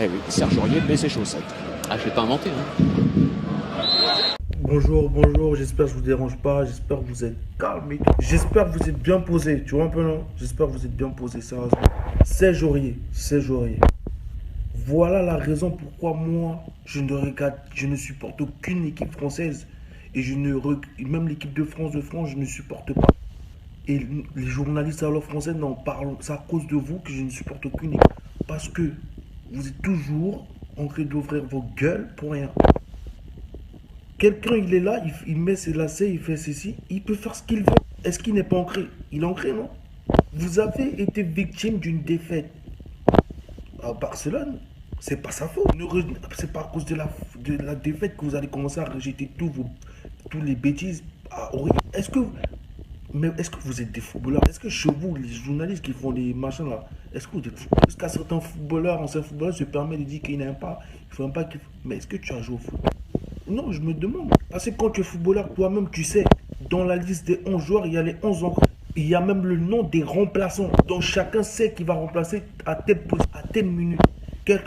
Eh oui, Serge Aurier met ses chaussettes. Ah, je l'ai pas inventé, hein. Bonjour, bonjour, j'espère que je vous dérange pas, j'espère que vous êtes calme, j'espère que vous êtes bien posé, tu vois un peu non? J'espère que vous êtes bien posé, sérieusement. Serge Aurier, Serge Aurier. Voilà la raison pourquoi moi, je ne supporte aucune équipe française. Et même l'équipe de France, je ne supporte pas. Et les journalistes alors français n'en parlent, c'est à cause de vous que je ne supporte aucune équipe. Parce que vous êtes toujours en train d'ouvrir vos gueules pour rien. Quelqu'un, il est là, il met ses lacets, il fait ceci, il peut faire ce qu'il veut. Est-ce qu'il n'est pas ancré? Il est ancré, non? Vous avez été victime d'une défaite à Barcelone. C'est pas sa faute. C'est pas à cause de la défaite que vous allez commencer à rejeter tous les bêtises. Est-ce que vous êtes des footballeurs? Est-ce que chez vous, les journalistes qui font des machins là, est-ce que vous êtes footballeurs? Est-ce qu'à certains footballeurs, anciens footballeurs, se permettent de dire qu'ils n'aiment pas, il faut pas qu'ils... Mais est-ce que tu as joué au foot? Non, je me demande. Parce que quand tu es footballeur, toi-même, tu sais, dans la liste des 11 joueurs, il y a les 11 ans. Il y a même le nom des remplaçants. Donc chacun sait qu'il va remplacer à telle position, à telle minute.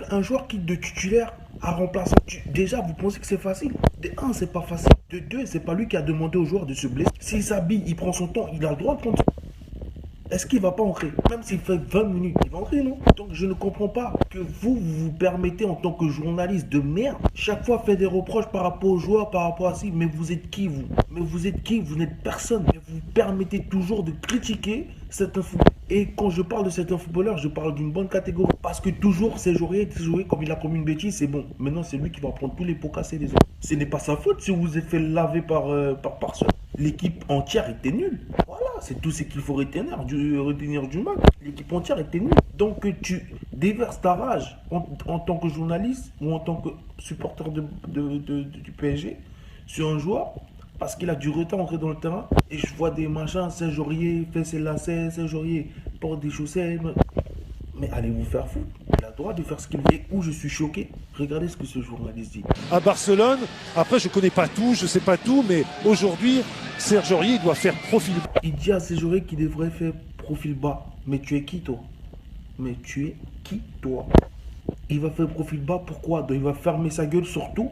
Un joueur quitte de titulaire à remplaçant. Déjà, vous pensez que c'est facile? De 1, c'est pas facile. De 2, c'est pas lui qui a demandé au joueur de se blesser. S'il s'habille, il prend son temps, il a le droit de prendre son temps. Est-ce qu'il va pas ancrer? Même s'il fait 20 minutes, il va ancrer, non? Donc je ne comprends pas que vous permettez en tant que journaliste de merde, chaque fois faire des reproches par rapport aux joueurs, par rapport à ci. Mais vous êtes qui, vous? Mais vous êtes qui? Vous n'êtes personne. Mais vous permettez toujours de critiquer certains footballeurs. Et quand je parle de certains footballeurs, je parle d'une bonne catégorie. Parce que toujours, c'est joué, comme il a commis une bêtise, c'est bon. Maintenant, c'est lui qui va prendre tous les pots cassés des autres. Ce n'est pas sa faute si vous vous êtes fait laver par cela. L'équipe entière était nulle. Voilà, c'est tout ce qu'il faut retenir du match. L'équipe entière était nulle. Donc que tu déverses ta rage en tant que journaliste ou en tant que supporter du PSG sur un joueur parce qu'il a du retard entré dans le terrain et je vois des machins, Serge Aurier fait ses lacets, Serge Aurier porte des chaussettes. Mais allez vous faire foutre. Il a le droit de faire ce qu'il veut. Et où je suis choqué, regardez ce que ce journaliste dit. À Barcelone, après je connais pas tout, je sais pas tout, mais aujourd'hui, Serge Aurier doit faire profil bas. Il dit à Serge Aurier qu'il devrait faire profil bas. Mais tu es qui toi? Mais tu es qui toi? Il va faire profil bas, pourquoi? Donc il va fermer sa gueule surtout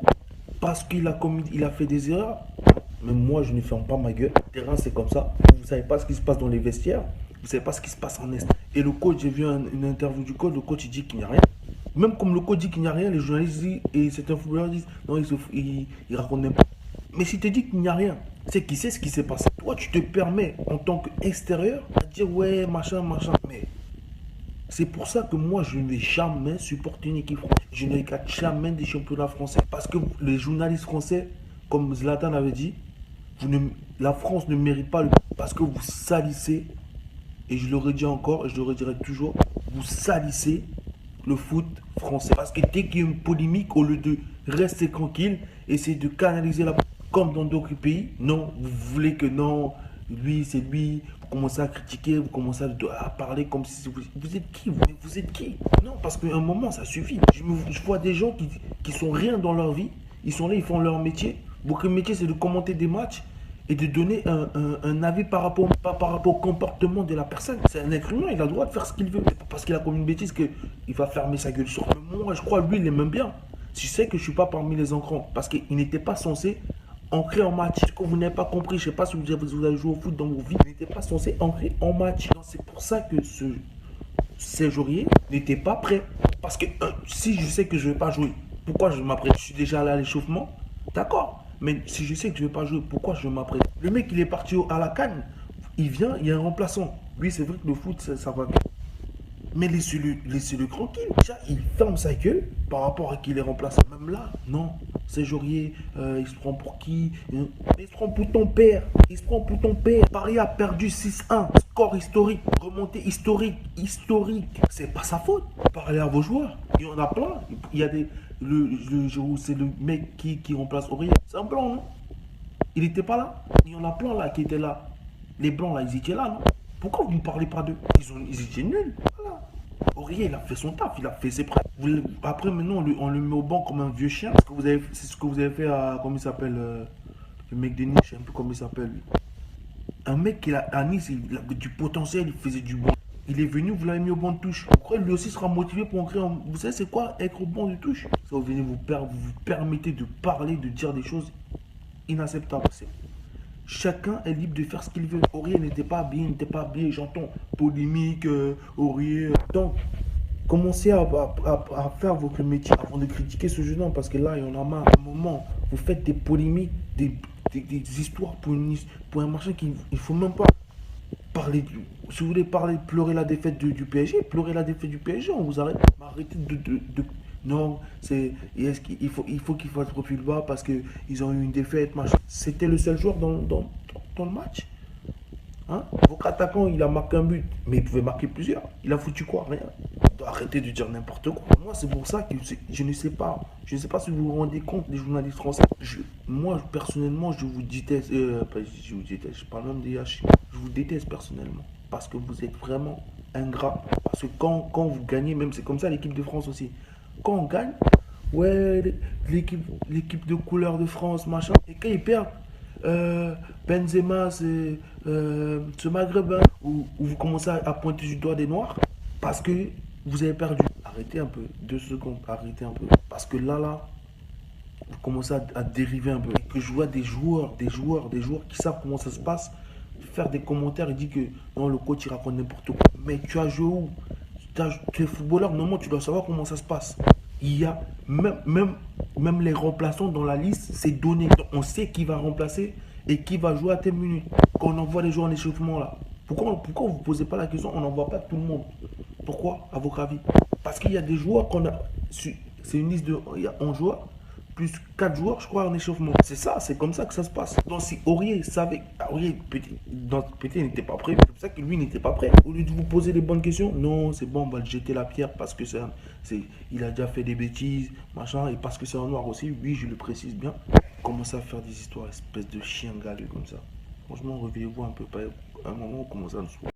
parce qu'il a fait des erreurs. Mais moi je ne ferme pas ma gueule. Le terrain c'est comme ça. Vous savez pas ce qui se passe dans les vestiaires. Vous savez pas ce qui se passe en Est. Et le coach, j'ai vu une interview du coach, le coach il dit qu'il n'y a rien. Même comme le coach dit qu'il n'y a rien, les journalistes disent, et certains footballeurs disent, non, il raconte n'importe quoi. Mais si tu dis qu'il n'y a rien, c'est qui sait ce qui s'est passé. Toi, tu te permets, en tant qu'extérieur, à dire, ouais, machin, machin. Mais c'est pour ça que moi, je ne vais jamais supporter une équipe française. Je ne regarde jamais des championnats français. Parce que les journalistes français, comme Zlatan avait dit, la France ne mérite pas le... Parce que vous salissez, et je le redis encore, et je le redirai toujours, vous salissez le foot français. Parce que dès qu'il y a une polémique, au lieu de rester tranquille, essayer de canaliser la... Comme dans d'autres pays, non, vous voulez que non, lui, c'est lui, vous commencez à critiquer, vous commencez à parler comme si vous êtes qui vous êtes qui? Non, parce qu'à un moment, ça suffit. Je vois des gens qui sont rien dans leur vie, ils sont là, ils font leur métier. Votre métier, c'est de commenter des matchs et de donner un avis pas par rapport au comportement de la personne. C'est un être humain, il a le droit de faire ce qu'il veut. C'est pas parce qu'il a commis une bêtise qu'il va fermer sa gueule sur moi. Moi, je crois, lui, il aime bien. Je sais que je ne suis pas parmi les ancrants parce qu'il n'était pas censé ancrer en match. Ce que vous n'avez pas compris, je ne sais pas si vous avez joué au foot dans vos vies, il n'était pas censé ancrer en match. C'est pour ça que ce séjourier n'était pas prêt. Parce que si je sais que je ne vais pas jouer, pourquoi je m'apprête? Je suis déjà allé à l'échauffement, d'accord. Mais si je sais que je ne vais pas jouer, pourquoi je m'apprête? Le mec, il est parti à la canne. Il vient, il y a un remplaçant. Lui, c'est vrai que le foot, ça va bien. Mais laissez-le tranquille. Déjà, il ferme sa gueule par rapport à qui il est remplaçant. Même là, non. Serge Aurier, il se prend pour qui? Il se prend pour ton père. Il se prend pour ton père. Paris a perdu 6-1. Score historique. Remontée historique. C'est pas sa faute. Parlez à vos joueurs. Il y en a plein. Il y a des... c'est le mec qui remplace Aurier. C'est un blanc, non? Il n'était pas là. Il y en a plein là qui étaient là. Les blancs là, ils étaient là, non? Pourquoi vous ne parlez pas d'eux? Ils étaient nuls. Voilà. Aurier, il a fait son taf, il a fait ses prêts. Après, maintenant, on le met au banc comme un vieux chien. C'est ce que vous avez fait à, comment il s'appelle, le mec de Nice, je sais un peu comment il s'appelle. Un mec qui à Nice, il a du potentiel, il faisait du bon. Il est venu, vous l'avez mis au banc de touche. Après, lui aussi sera motivé pour entrer en... Vous savez, c'est quoi être au banc de touche? Ça, vous venez vous permettez de parler, de dire des choses inacceptables. Chacun est libre de faire ce qu'il veut. Aurier n'était pas habillé, j'entends polémique, Aurier. Donc, commencez à faire votre métier avant de critiquer ce jeune homme parce que là, il y en a marre. À un moment, vous faites des polémiques, des histoires pour un machin qu'il ne faut même pas parler. Si vous voulez parler, pleurer la défaite du PSG, pleurer la défaite du PSG, on vous arrête. Arrêtez non, il faut qu'il fasse profil bas parce qu'ils ont eu une défaite, machin. C'était le seul joueur dans le match. Hein? Votre attaquant, il a marqué un but, mais il pouvait marquer plusieurs. Il a foutu quoi? Rien. Arrêtez de dire n'importe quoi. Moi, c'est pour ça que je ne sais pas. Je ne sais pas si vous vous rendez compte, les journalistes français. Moi, personnellement, je vous déteste. Je vous déteste, je parle même des H. Je vous déteste personnellement. Parce que vous êtes vraiment ingrat. Parce que quand vous gagnez, même c'est comme ça l'équipe de France aussi. Quand on gagne, ouais, l'équipe de couleur de France, machin. Et quand ils perdent, Benzema, c'est ce maghrébin, où vous commencez à pointer du doigt des noirs parce que vous avez perdu. Arrêtez un peu, 2 secondes, arrêtez un peu. Parce que là, vous commencez à dériver un peu. Et que je vois des joueurs qui savent comment ça se passe, faire des commentaires et dire que non, le coach il raconte n'importe quoi. Mais tu as joué où? Tu es footballeur, normalement tu dois savoir comment ça se passe. Il y a même les remplaçants dans la liste, c'est donné. On sait qui va remplacer et qui va jouer à telle minute. Quand on envoie les joueurs en échauffement là, pourquoi vous ne posez pas la question? On n'envoie pas tout le monde. Pourquoi, à votre avis? Parce qu'il y a des joueurs qu'on a. C'est une liste de. Il y a 11 joueurs, plus 4 joueurs, je crois, en échauffement. C'est ça, c'est comme ça que ça se passe. Donc si Aurier savait. Aurier, peut-être il n'était pas prêt. C'est pour ça que lui n'était pas prêt. Au lieu de vous poser les bonnes questions, non, c'est bon, on va le jeter la pierre parce que il a déjà fait des bêtises, machin, et parce que c'est un noir aussi, oui, je le précise bien. Commencez à faire des histoires, espèce de chien galeux comme ça. Franchement, réveillez-vous un peu, pas un moment, on commence à nous